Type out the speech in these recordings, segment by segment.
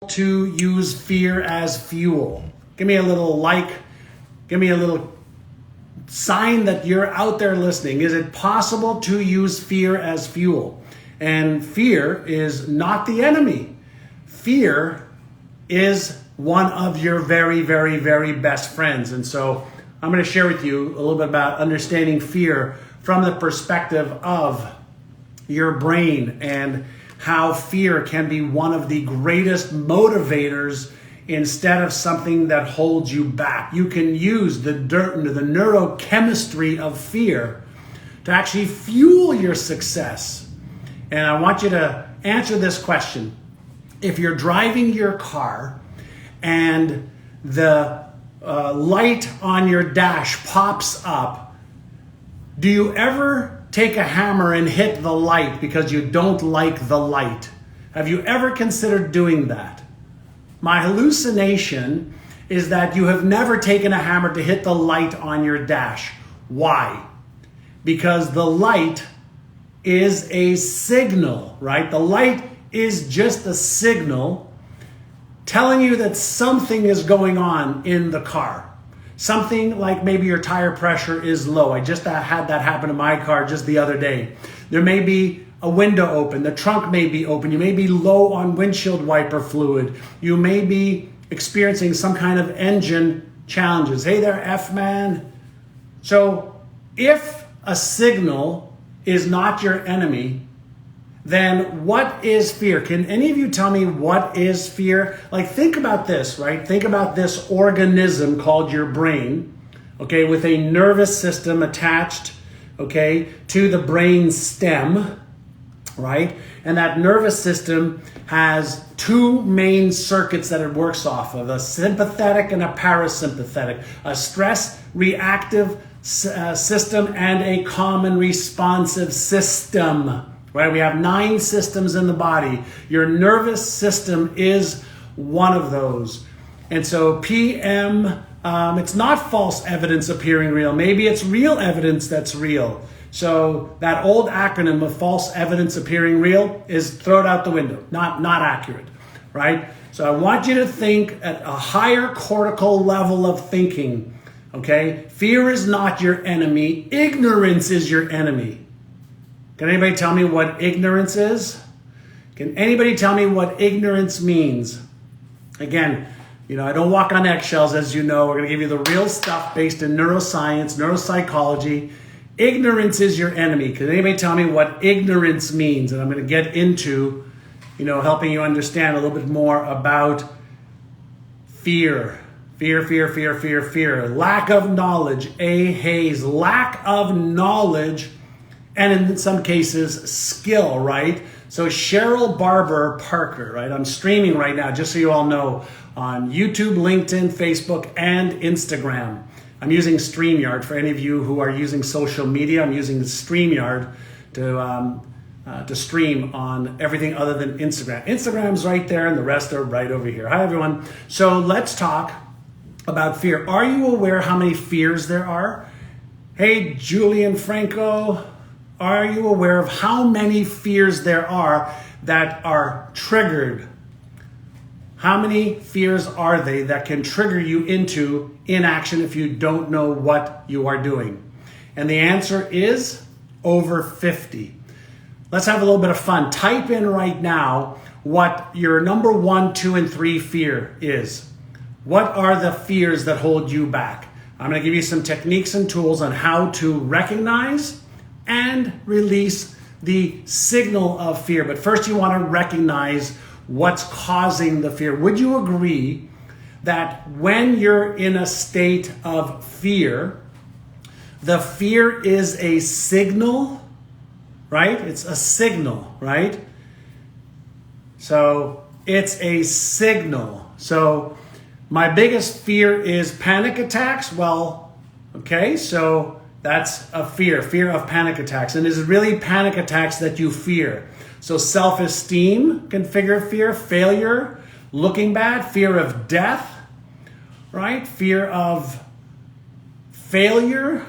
to use fear as fuel? Give me a little like, give me a little sign that you're out there listening. Is it possible to use fear as fuel? And fear is not the enemy. Fear is one of your very, very, very best friends. And so I'm going to share with you a little bit about understanding fear from the perspective of your brain and how fear can be one of the greatest motivators instead of something that holds you back. You can use the neurochemistry of fear to actually fuel your success. And I want you to answer this question. If you're driving your car and the light on your dash pops up, do you ever take a hammer and hit the light because you don't like the light? Have you ever considered doing that? My hallucination is that you have never taken a hammer to hit the light on your dash. Why? Because the light is a signal, right? The light is just a signal telling you that something is going on in the car. Something like maybe your tire pressure is low. I just had that happen to my car just the other day. There may be a window open. The trunk may be open. You may be low on windshield wiper fluid. You may be experiencing some kind of engine challenges. Hey there, F-man. So if a signal is not your enemy, then what is fear? Can any of you tell me what is fear? Like, think about this, right? Think about this organism called your brain, okay, with a nervous system attached, okay, to the brain stem, right? And that nervous system has two main circuits that it works off of, a sympathetic and a parasympathetic, a stress reactive system and a calm and responsive system. Right? We have 9 systems in the body. Your nervous system is one of those. And so PM, it's not false evidence appearing real. Maybe it's real evidence that's real. So that old acronym of false evidence appearing real is thrown out the window. Not accurate, right? So I want you to think at a higher cortical level of thinking, okay? Fear is not your enemy. Ignorance is your enemy. Can anybody tell me what ignorance is? Can anybody tell me what ignorance means? Again, I don't walk on eggshells, as you know. We're going to give you the real stuff based in neuroscience, neuropsychology. Ignorance is your enemy. Can anybody tell me what ignorance means? And I'm going to get into, helping you understand a little bit more about fear. Fear. Lack of knowledge. A. Hayes. Lack of knowledge. And in some cases, skill, right? So Cheryl Barber Parker, right? I'm streaming right now, just so you all know, on YouTube, LinkedIn, Facebook, and Instagram. I'm using StreamYard. For any of you who are using social media, I'm using the StreamYard to stream on everything other than Instagram. Instagram's right there, and the rest are right over here. Hi, everyone. So let's talk about fear. Are you aware how many fears there are? Hey, Julian Franco. Are you aware of how many fears there are that are triggered? How many fears are they that can trigger you into inaction if you don't know what you are doing? And the answer is over 50. Let's have a little bit of fun. Type in right now what your number 1, 2, and 3 fear is. What are the fears that hold you back? I'm going to give you some techniques and tools on how to recognize and release the signal of fear. But first you want to recognize what's causing the fear. Would you agree that when you're in a state of fear, the fear is a signal, right? It's a signal, right? So it's a signal. So my biggest fear is panic attacks. Well, okay, so that's a fear of panic attacks. And is it really panic attacks that you fear? So self-esteem can figure fear, failure, looking bad, fear of death, right? Fear of failure,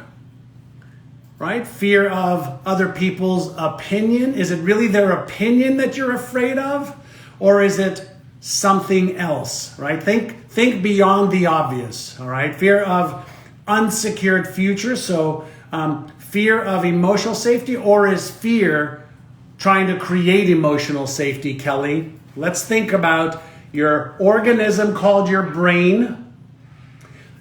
right? Fear of other people's opinion. Is it really their opinion that you're afraid of? Or is it something else, right? Think beyond the obvious, all right? Fear of unsecured future, so fear of emotional safety, or is fear trying to create emotional safety, Kelly? Let's think about your organism called your brain.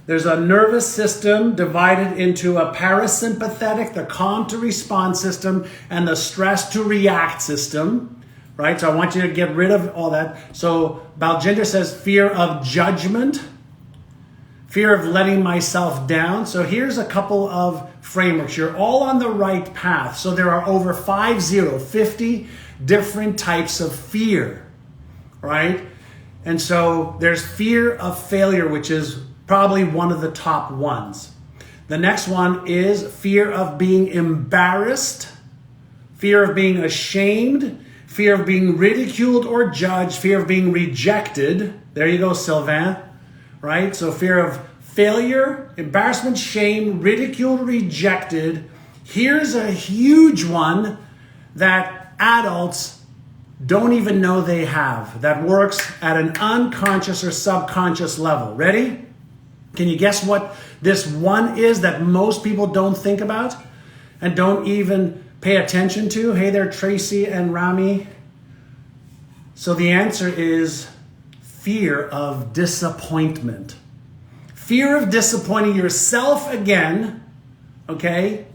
There's a nervous system divided into a parasympathetic, the calm to respond system, and the stress to react system, right? So I want you to get rid of all that. So Baljinder says fear of judgment, fear of letting myself down. So here's a couple of frameworks. You're all on the right path. So there are over 50 different types of fear, right? And so there's fear of failure, which is probably one of the top ones. The next one is fear of being embarrassed, fear of being ashamed, fear of being ridiculed or judged, fear of being rejected. There you go, Sylvain, right? So fear of failure, embarrassment, shame, ridicule, rejected. Here's a huge one that adults don't even know they have, that works at an unconscious or subconscious level. Ready? Can you guess what this one is that most people don't think about and don't even pay attention to? Hey there, Tracy and Rami. So the answer is fear of disappointment. Fear of disappointing yourself again, okay?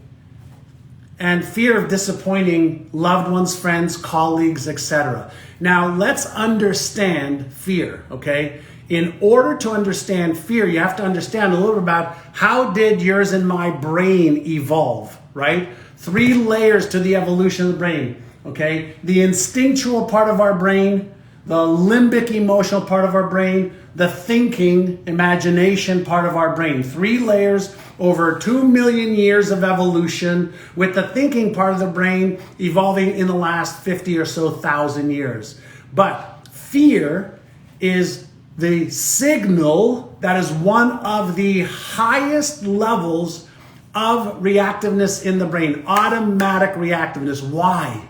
And fear of disappointing loved ones, friends, colleagues, etc. Now, let's understand fear, okay? In order to understand fear, you have to understand a little bit about how did yours and my brain evolve, right? 3 layers to the evolution of the brain, okay? The instinctual part of our brain, the limbic emotional part of our brain, the thinking, imagination part of our brain. 3 layers over 2 million years of evolution, with the thinking part of the brain evolving in the last 50 or so thousand years. But fear is the signal that is one of the highest levels of reactiveness in the brain, automatic reactiveness. Why?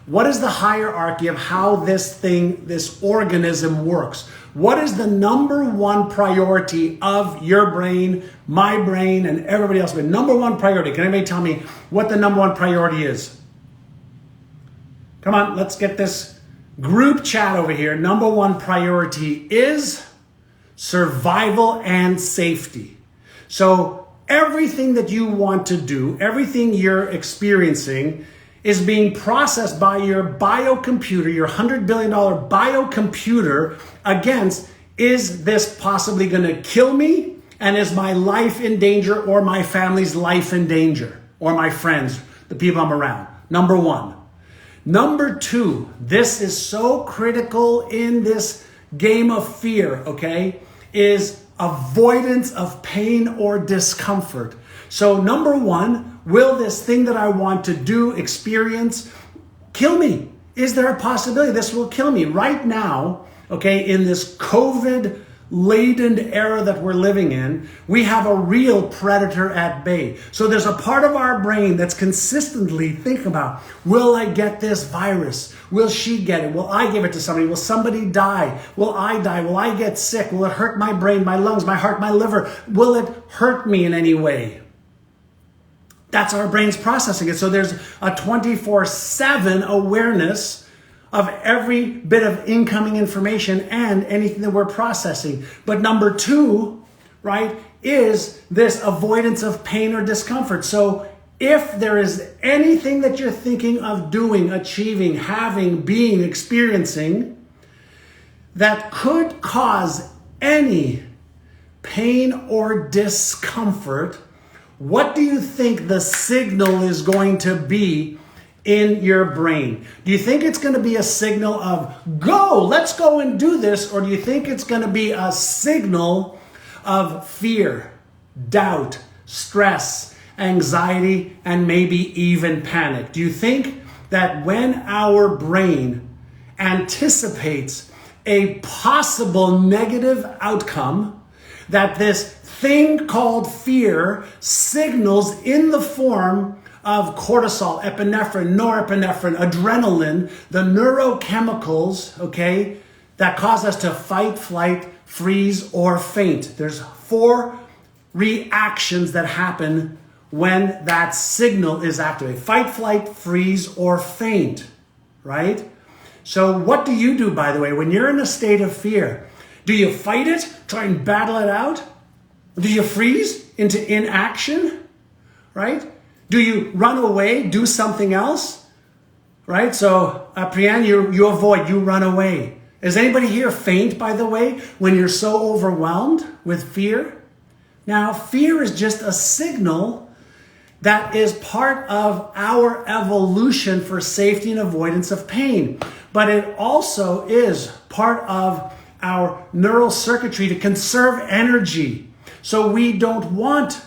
What is the hierarchy of how this organism works? What is the number one priority of your brain, my brain, and everybody else's brain? Number one priority. Can anybody tell me what the number one priority is? Come on, let's get this group chat over here. Number one priority is survival and safety. So everything that you want to do, everything you're experiencing is being processed by your biocomputer, your $100 billion biocomputer against, is this possibly going to kill me? And is my life in danger, or my family's life in danger, or my friends, the people I'm around? Number one. Number two, this is so critical in this game of fear, okay, is avoidance of pain or discomfort. So number one, will this thing that I want to do, experience, kill me? Is there a possibility this will kill me? Right now, okay, in this COVID-laden era that we're living in, we have a real predator at bay. So there's a part of our brain that's consistently thinking about, will I get this virus? Will she get it? Will I give it to somebody? Will somebody die? Will I die? Will I get sick? Will it hurt my brain, my lungs, my heart, my liver? Will it hurt me in any way? That's our brain's processing it. So there's a 24/7 awareness of every bit of incoming information and anything that we're processing. But number two, right, is this avoidance of pain or discomfort. So if there is anything that you're thinking of doing, achieving, having, being, experiencing that could cause any pain or discomfort, what do you think the signal is going to be in your brain? Do you think it's going to be a signal of go, let's go and do this? Or do you think it's going to be a signal of fear, doubt, stress, anxiety, and maybe even panic? Do you think that when our brain anticipates a possible negative outcome, that this thing called fear signals in the form of cortisol, epinephrine, norepinephrine, adrenaline, the neurochemicals, okay, that cause us to fight, flight, freeze, or faint. There's 4 reactions that happen when that signal is activated. Fight, flight, freeze, or faint, right? So what do you do, by the way, when you're in a state of fear? Do you fight it, try and battle it out? Do you freeze into inaction, right? Do you run away, do something else, right? So, Priyan, you avoid, you run away. Is anybody here faint, by the way, when you're so overwhelmed with fear? Now, fear is just a signal that is part of our evolution for safety and avoidance of pain. But it also is part of our neural circuitry to conserve energy. So we don't want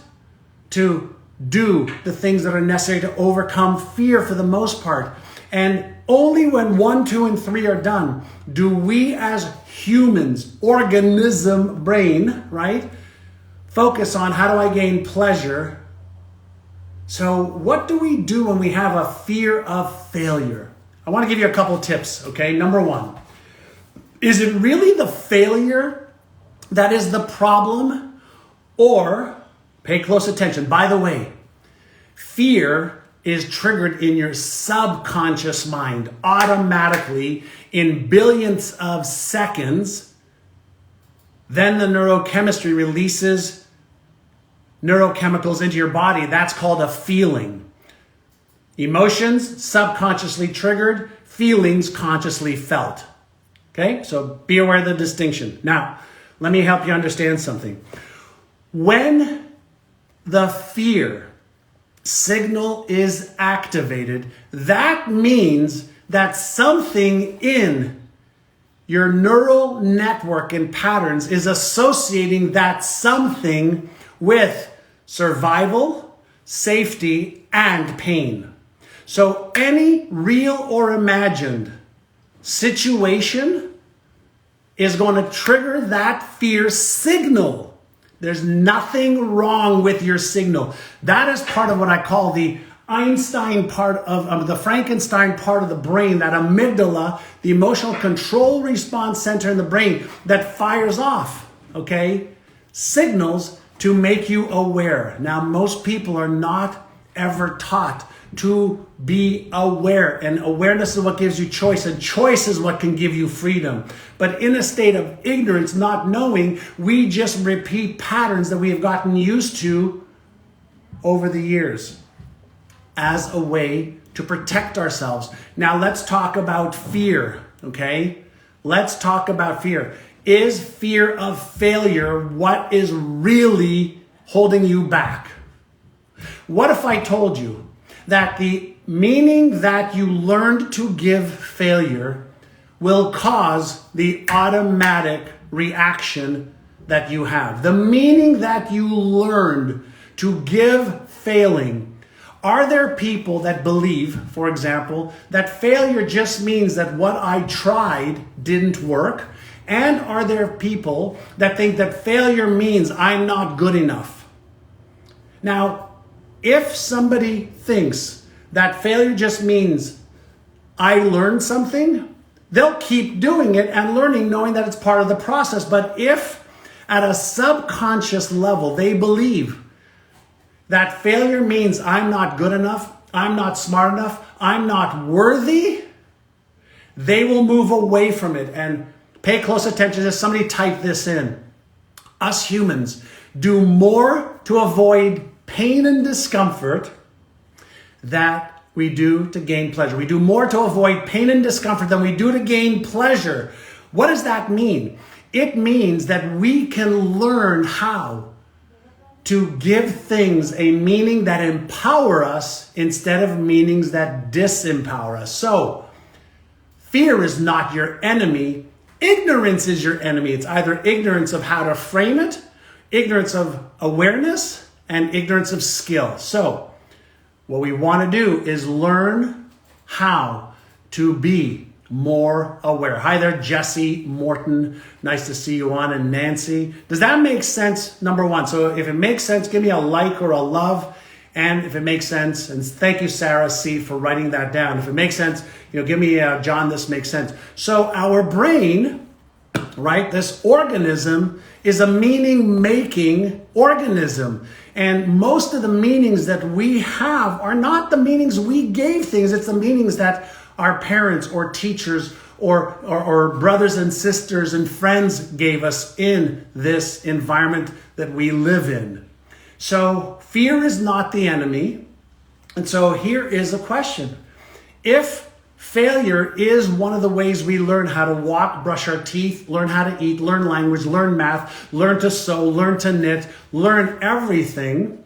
to do the things that are necessary to overcome fear for the most part. And only when 1, 2, and 3 are done do we as humans, organism, brain, right, focus on how do I gain pleasure. So what do we do when we have a fear of failure? I want to give you a couple tips, okay? Number 1, is it really the failure that is the problem? Or, pay close attention, by the way, fear is triggered in your subconscious mind automatically in billions of seconds. Then the neurochemistry releases neurochemicals into your body. That's called a feeling. Emotions subconsciously triggered, feelings consciously felt. Okay, so be aware of the distinction. Now, let me help you understand something. When the fear signal is activated, that means that something in your neural network and patterns is associating that something with survival, safety, and pain. So any real or imagined situation is going to trigger that fear signal. There's nothing wrong with your signal. That is part of what I call the Einstein part of the Frankenstein part of the brain, that amygdala, the emotional control response center in the brain that fires off, okay, signals to make you aware. Now, most people are not ever taught to be aware, and awareness is what gives you choice, and choice is what can give you freedom. But in a state of ignorance, not knowing, we just repeat patterns that we have gotten used to over the years as a way to protect ourselves. Now let's talk about fear, okay? Let's talk about fear. Is fear of failure what is really holding you back? What if I told you that the meaning that you learned to give failure will cause the automatic reaction that you have? The meaning that you learned to give failing. Are there people that believe, for example, that failure just means that what I tried didn't work? And are there people that think that failure means I'm not good enough? Now, if somebody thinks that failure just means I learned something, they'll keep doing it and learning, knowing that it's part of the process. But if at a subconscious level they believe that failure means I'm not good enough, I'm not smart enough, I'm not worthy, they will move away from it. And pay close attention to this. Somebody type this in. Us humans do more to avoid pain and discomfort that we do to gain pleasure. We do more to avoid pain and discomfort than we do to gain pleasure. What does that mean? It means that we can learn how to give things a meaning that empower us instead of meanings that disempower us. So, fear is not your enemy. Ignorance is your enemy. It's either ignorance of how to frame it, ignorance of awareness, and ignorance of skill. So, what we want to do is learn how to be more aware. Hi there, Jesse, Morton. Nice to see you on, and Nancy. Does that make sense? Number one. So if it makes sense, give me a like or a love. And if it makes sense, and thank you, Sarah C, for writing that down. If it makes sense, give me a John, this makes sense. So our brain right? This organism is a meaning-making organism. And most of the meanings that we have are not the meanings we gave things. It's the meanings that our parents or teachers or brothers and sisters and friends gave us in this environment that we live in. So fear is not the enemy. And so here is a question. If failure is one of the ways we learn how to walk, brush our teeth, learn how to eat, learn language, learn math, learn to sew, learn to knit, learn everything,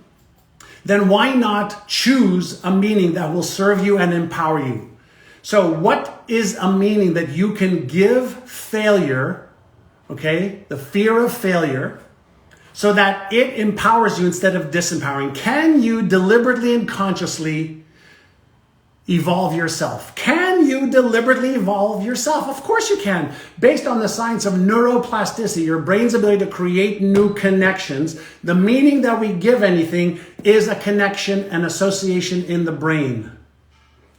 then why not choose a meaning that will serve you and empower you? So what is a meaning that you can give failure, okay, the fear of failure, so that it empowers you instead of disempowering? Can you deliberately and consciously evolve yourself? Can you deliberately evolve yourself? Of course you can. Based on the science of neuroplasticity, your brain's ability to create new connections, the meaning that we give anything is a connection and association in the brain.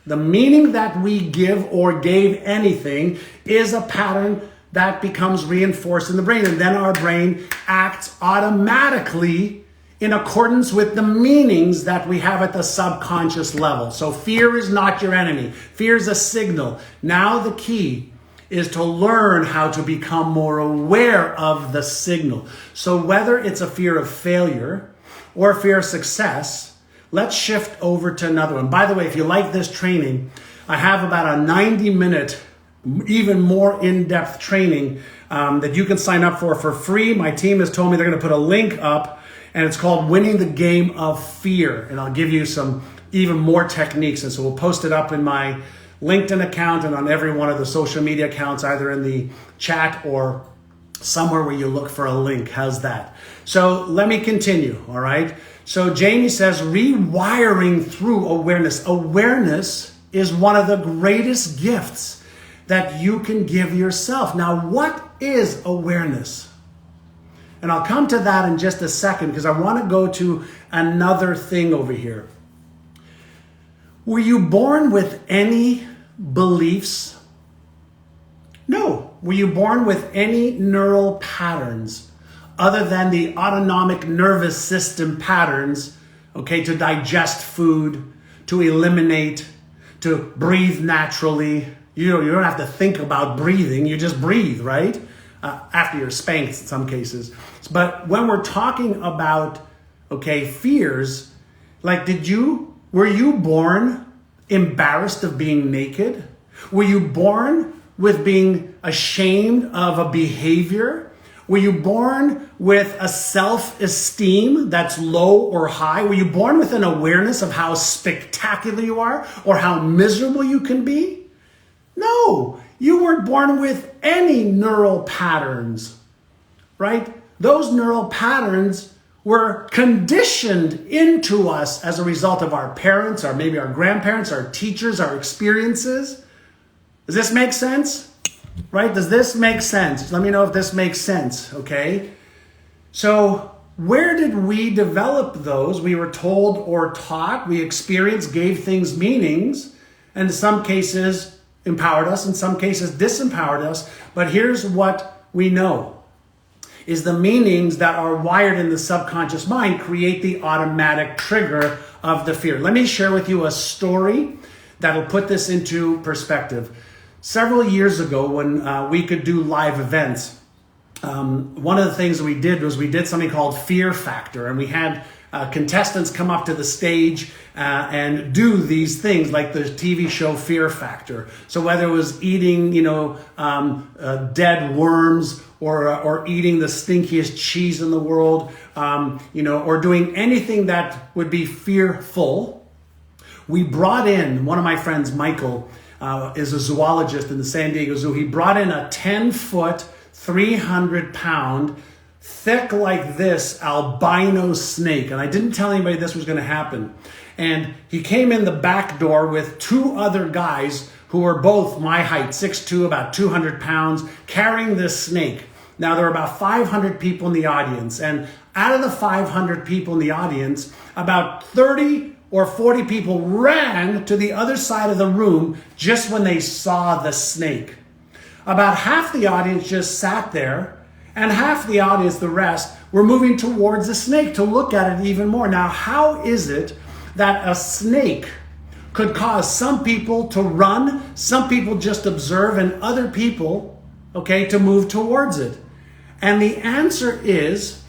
The meaning that we give or gave anything is a pattern that becomes reinforced in the brain. And then our brain acts automatically in accordance with the meanings that we have at the subconscious level. So fear is not your enemy. Fear is a signal. Now the key is to learn how to become more aware of the signal. So whether it's a fear of failure or a fear of success, let's shift over to another one. By the way, if you like this training, I have about a 90-minute, even more in-depth training that you can sign up for free. My team has told me they're going to put a link up, and it's called Winning the Game of Fear. And I'll give you some even more techniques. And so we'll post it up in my LinkedIn account and on every one of the social media accounts, either in the chat or somewhere where you look for a link. How's that? So let me continue, all right? So Jamie says, rewiring through awareness. Awareness is one of the greatest gifts that you can give yourself. Now, what is awareness? And I'll come to that in just a second because I want to go to another thing over here. Were you born with any beliefs? No. Were you born with any neural patterns other than the autonomic nervous system patterns, okay, to digest food, to eliminate, to breathe naturally? You don't have to think about breathing. You just breathe, right? After you're spanked in some cases. But when we're talking about, okay, fears, like were you born embarrassed of being naked? Were you born with being ashamed of a behavior? Were you born with a self-esteem that's low or high? Were you born with an awareness of how spectacular you are or how miserable you can be? No, you weren't born with any neural patterns, right? Those neural patterns were conditioned into us as a result of our parents, or maybe our grandparents, our teachers, our experiences. Does this make sense? Right? Does this make sense? Let me know if this makes sense, okay? So where did we develop those? We were told or taught, we experienced, gave things meanings, and in some cases empowered us, in some cases disempowered us. But here's what we know, is the meanings that are wired in the subconscious mind create the automatic trigger of the fear. Let me share with you a story that'll put this into perspective. Several years ago, when we could do live events, one of the things we did was we did something called Fear Factor, and we had contestants come up to the stage and do these things like the TV show Fear Factor. So whether it was eating, dead worms, or eating the stinkiest cheese in the world, or doing anything that would be fearful, we brought in one of my friends, Michael. Is a zoologist in the San Diego Zoo. He brought in a 10-foot, 300-pound, thick like this albino snake. And I didn't tell anybody this was going to happen. And he came in the back door with two other guys who were both my height, 6'2", about 200 pounds, carrying this snake. Now, there were about 500 people in the audience. And out of the 500 people in the audience, about 30 or 40 people ran to the other side of the room just when they saw the snake. About half the audience just sat there, and half the audience, the rest, were moving towards the snake to look at it even more. Now, how is it that a snake could cause some people to run, some people just observe, and other people, okay, to move towards it? And the answer is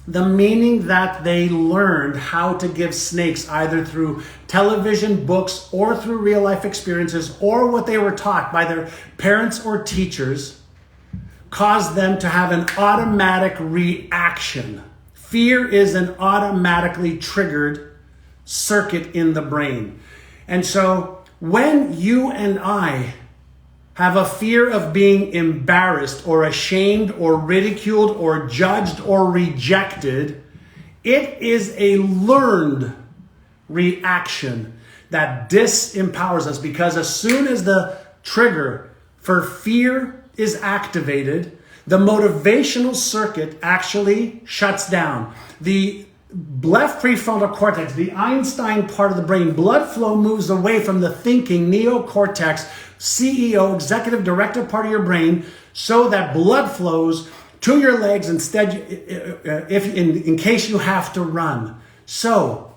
the meaning that they learned how to give snakes, either through television, books, or through real life experiences, or what they were taught by their parents or teachers, caused them to have an automatic reaction. Fear is an automatically triggered circuit in the brain. And so when you and I have a fear of being embarrassed or ashamed or ridiculed or judged or rejected, it is a learned reaction that disempowers us, because as soon as the trigger for fear is activated, the motivational circuit actually shuts down. The left prefrontal cortex, the Einstein part of the brain, blood flow moves away from the thinking neocortex, CEO, executive director part of your brain, so that blood flows to your legs instead, in case you have to run. So,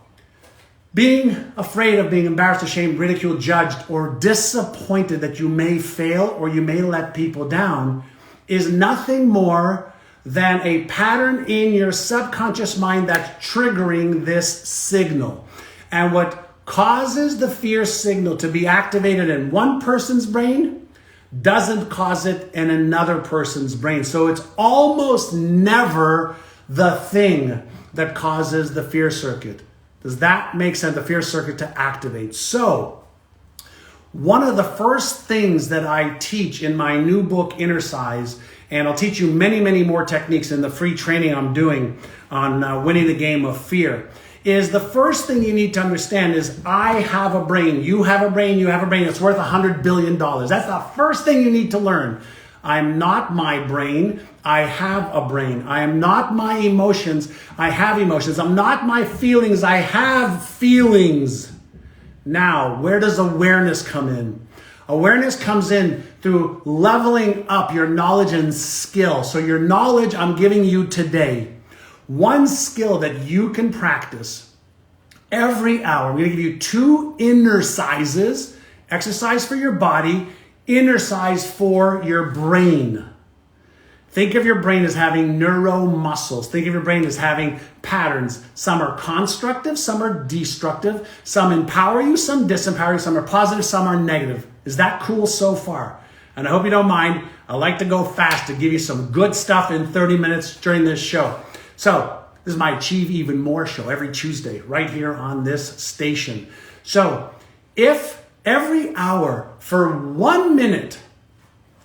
being afraid of being embarrassed, ashamed, ridiculed, judged, or disappointed that you may fail or you may let people down is nothing more than a pattern in your subconscious mind that's triggering this signal. And what causes the fear signal to be activated in one person's brain doesn't cause it in another person's brain. So it's almost never the thing that causes the fear circuit. Does that make sense? The fear circuit to activate. So one of the first things that I teach in my new book, Inner Size, and I'll teach you many, many more techniques in the free training I'm doing on winning the game of fear, is the first thing you need to understand is I have a brain, you have a brain, you have a brain. It's worth $100 billion. That's the first thing you need to learn. I'm not my brain. I have a brain. I am not my emotions. I have emotions. I'm not my feelings. I have feelings. Now, where does awareness come in? Awareness comes in through leveling up your knowledge and skill. So your knowledge I'm giving you today, one skill that you can practice every hour. I'm going to give you 2 inner sizes, exercise for your body, inner size for your brain. Think of your brain as having neuromuscles. Think of your brain as having patterns. Some are constructive, some are destructive. Some empower you, some disempower you. Some are positive, some are negative. Is that cool so far? And I hope you don't mind. I like to go fast to give you some good stuff in 30 minutes during this show. So this is my Achieve Even More show every Tuesday right here on this station. So if every hour for 1 minute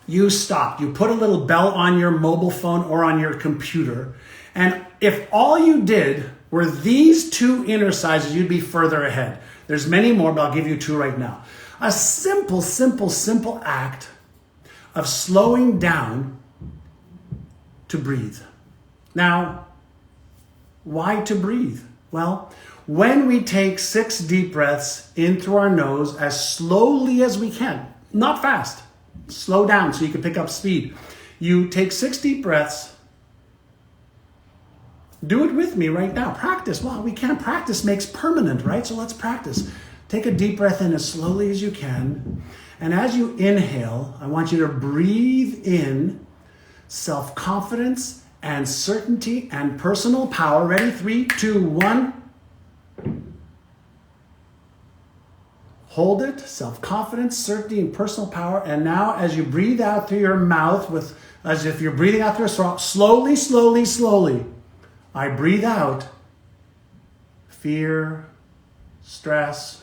you stopped, you put a little bell on your mobile phone or on your computer, and if all you did were these 2 inner sizes, you'd be further ahead. There's many more, but I'll give you 2 right now. A simple, simple, simple act of slowing down to breathe. Now, why to breathe? Well, when we take 6 deep breaths in through our nose as slowly as we can, not fast, slow down so you can pick up speed. You take 6 deep breaths. Do it with me right now. Practice. Well, we can't practice makes permanent, right? So let's practice. Take a deep breath in as slowly as you can. And as you inhale, I want you to breathe in self-confidence and certainty and personal power. Ready? 3, 2, 1. Hold it. Self-confidence, certainty, and personal power. And now as you breathe out through your mouth, as if you're breathing out through your throat, slowly, slowly, slowly, I breathe out fear, stress,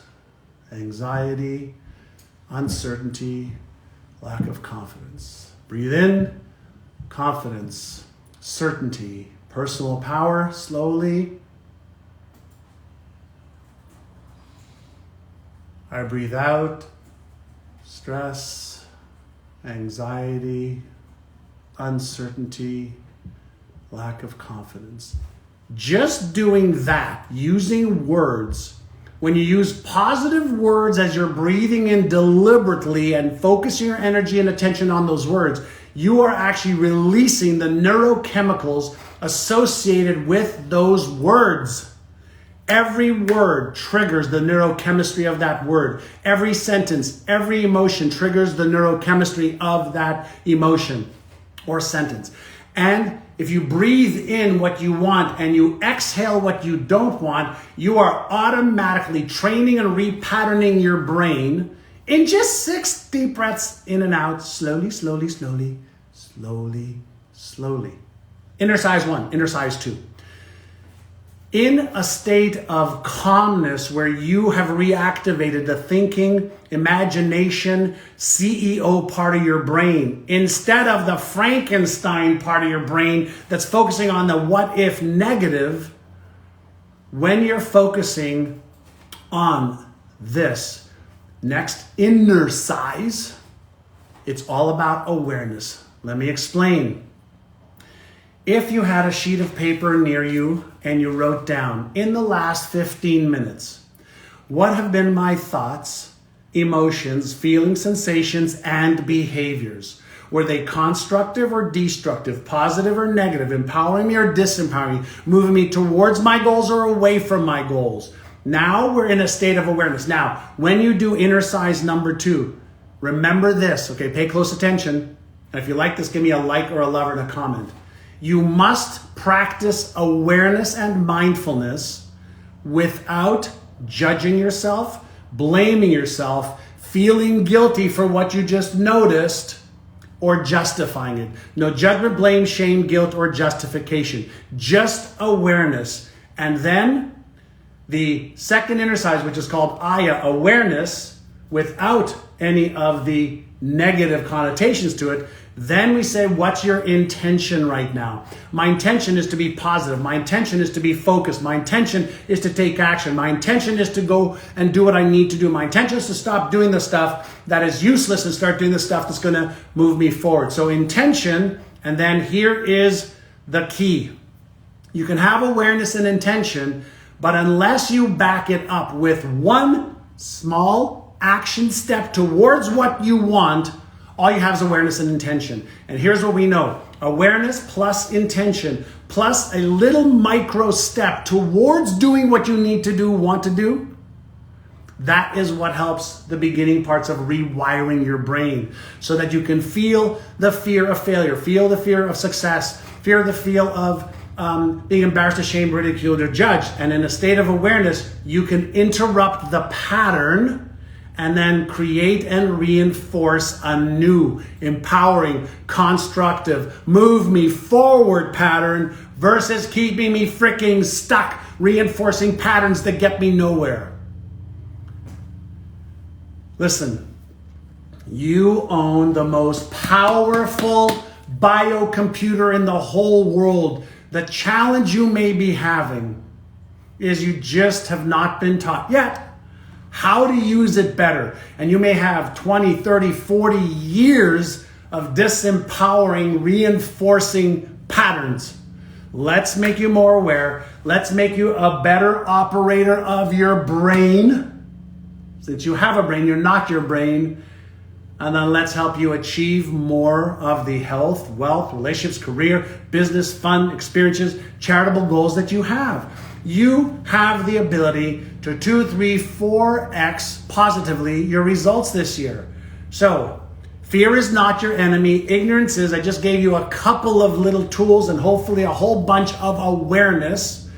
anxiety, uncertainty, lack of confidence. Breathe in, confidence, certainty, personal power, slowly. I breathe out, stress, anxiety, uncertainty, lack of confidence. Just doing that, using words, when you use positive words as you're breathing in deliberately and focusing your energy and attention on those words, you are actually releasing the neurochemicals associated with those words. Every word triggers the neurochemistry of that word. Every sentence, every emotion triggers the neurochemistry of that emotion or sentence. And if you breathe in what you want and you exhale what you don't want, you are automatically training and repatterning your brain in just 6 deep breaths in and out, slowly, slowly, slowly, slowly, slowly. Inner size 1, inner size 2. In a state of calmness where you have reactivated the thinking, imagination, CEO part of your brain, instead of the Frankenstein part of your brain that's focusing on the what if negative, when you're focusing on this next inner size, it's all about awareness. Let me explain. If you had a sheet of paper near you and you wrote down, in the last 15 minutes, what have been my thoughts, emotions, feelings, sensations, and behaviors? Were they constructive or destructive, positive or negative, empowering me or disempowering me, moving me towards my goals or away from my goals? Now we're in a state of awareness. Now, when you do inner size number 2, remember this, okay? Pay close attention. And if you like this, give me a like or a love and a comment. You must practice awareness and mindfulness without judging yourself, blaming yourself, feeling guilty for what you just noticed, or justifying it. No judgment, blame, shame, guilt, or justification. Just awareness. And then the second inner size, which is called Ayah Awareness, without any of the negative connotations to it, then we say, what's your intention right now? My intention is to be positive. My intention is to be focused. My intention is to take action. My intention is to go and do what I need to do. My intention is to stop doing the stuff that is useless and start doing the stuff that's going to move me forward. So intention, and then here is the key. You can have awareness and intention, but unless you back it up with one small action step towards what you want, all you have is awareness and intention. And here's what we know. Awareness plus intention plus a little micro step towards doing what you need to do, want to do, that is what helps the beginning parts of rewiring your brain so that you can feel the fear of failure, feel the fear of success, feel the feel of being embarrassed, ashamed, ridiculed, or judged. And in a state of awareness, you can interrupt the pattern and then create and reinforce a new, empowering, constructive, move me forward pattern versus keeping me freaking stuck, reinforcing patterns that get me nowhere. Listen, you own the most powerful biocomputer in the whole world. The challenge you may be having is you just have not been taught yet how to use it better. And you may have 20, 30, 40 years of disempowering, reinforcing patterns. Let's make you more aware. Let's make you a better operator of your brain. Since you have a brain, you're not your brain. And then let's help you achieve more of the health, wealth, relationships, career, business, fun, experiences, charitable goals that you have. You have the ability to 2, 3, 4x positively your results this year. So fear is not your enemy. Ignorance is. I just gave you a couple of little tools and hopefully a whole bunch of awareness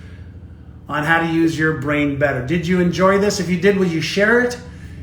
on how to use your brain better. Did you enjoy this? If you did, will you share it?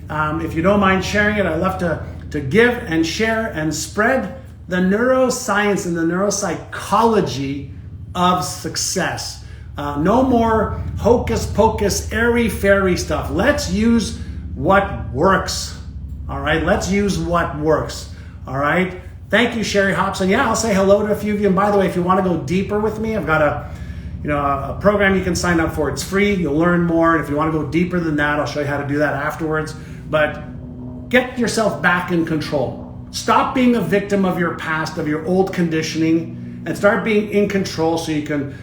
If you don't mind sharing it, I'd love to give and share and spread the neuroscience and the neuropsychology of success. No more hocus pocus, airy fairy stuff. Let's use what works. All right, let's use what works. All right. Thank you, Sherry Hobson. Yeah, I'll say hello to a few of you. And by the way, if you want to go deeper with me, I've got a program you can sign up for. It's free. You'll learn more. And if you want to go deeper than that, I'll show you how to do that afterwards. But get yourself back in control. Stop being a victim of your past, of your old conditioning, and start being in control so you can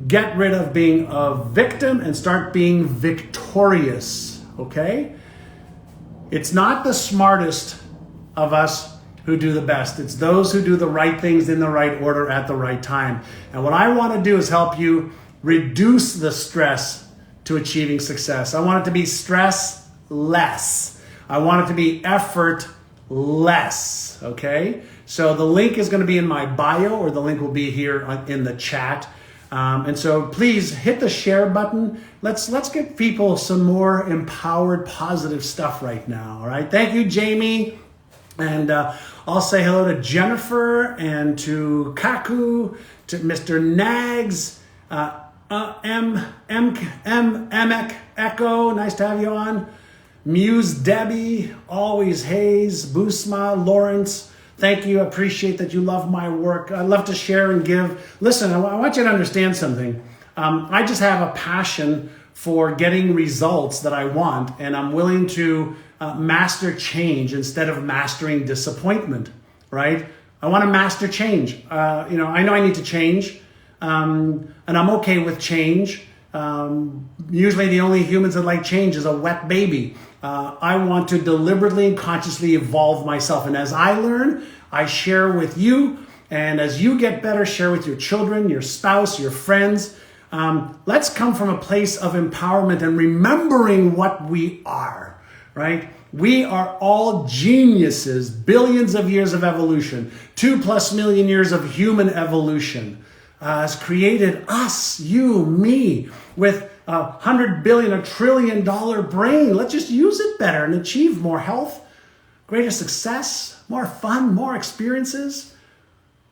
get rid of being a victim and start being victorious, okay? It's not the smartest of us who do the best. It's those who do the right things in the right order at the right time. And what I want to do is help you reduce the stress to achieving success. I want it to be stress less. I want it to be effort less, okay? So the link is going to be in my bio, or the link will be here in the chat. And so please hit the share button. Let's get people some more empowered, positive stuff right now. All right. Thank you, Jamie. And I'll say hello to Jennifer and to Kaku, to Mr. Nags, Emek Echo. Nice to have you on. Muse Debbie, always Hayes, Busma, Lawrence. Thank you. I appreciate that you love my work. I love to share and give. Listen, I want you to understand something. I just have a passion for getting results that I want, and I'm willing to master change instead of mastering disappointment, right? I want to master change. I know I need to change, and I'm okay with change. Usually the only humans that like change is a wet baby. I want to deliberately and consciously evolve myself. And as I learn, I share with you. And as you get better, share with your children, your spouse, your friends. Let's come from a place of empowerment and remembering what we are, right? We are all geniuses, billions of years of evolution, 2+ million years of human evolution has created us, you, me, with $100 billion, $1 trillion brain. Let's just use it better and achieve more health, greater success, more fun, more experiences,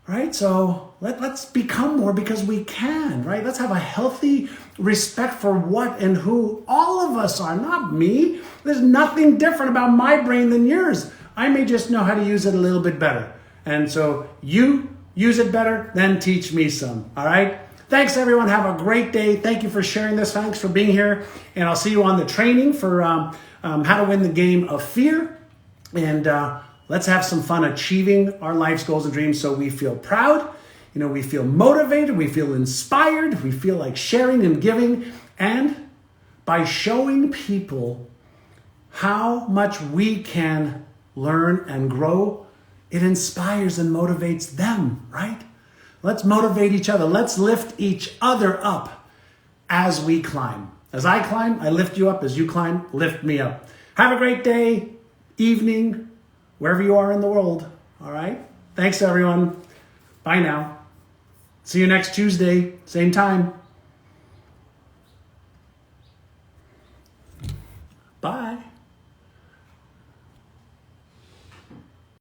right? So let's become more because we can, right? Let's have a healthy respect for what and who all of us are, not me. There's nothing different about my brain than yours. I may just know how to use it a little bit better. And so you use it better, then teach me some, all right? Thanks, everyone. Have a great day. Thank you for sharing this. Thanks for being here. And I'll see you on the training for how to win the game of fear. And let's have some fun achieving our life's goals and dreams so we feel proud, we feel motivated, we feel inspired, we feel like sharing and giving. And by showing people how much we can learn and grow, it inspires and motivates them, right? Let's motivate each other. Let's lift each other up as we climb. As I climb, I lift you up. As you climb, lift me up. Have a great day, evening, wherever you are in the world. All right? Thanks, everyone. Bye now. See you next Tuesday, same time. Bye.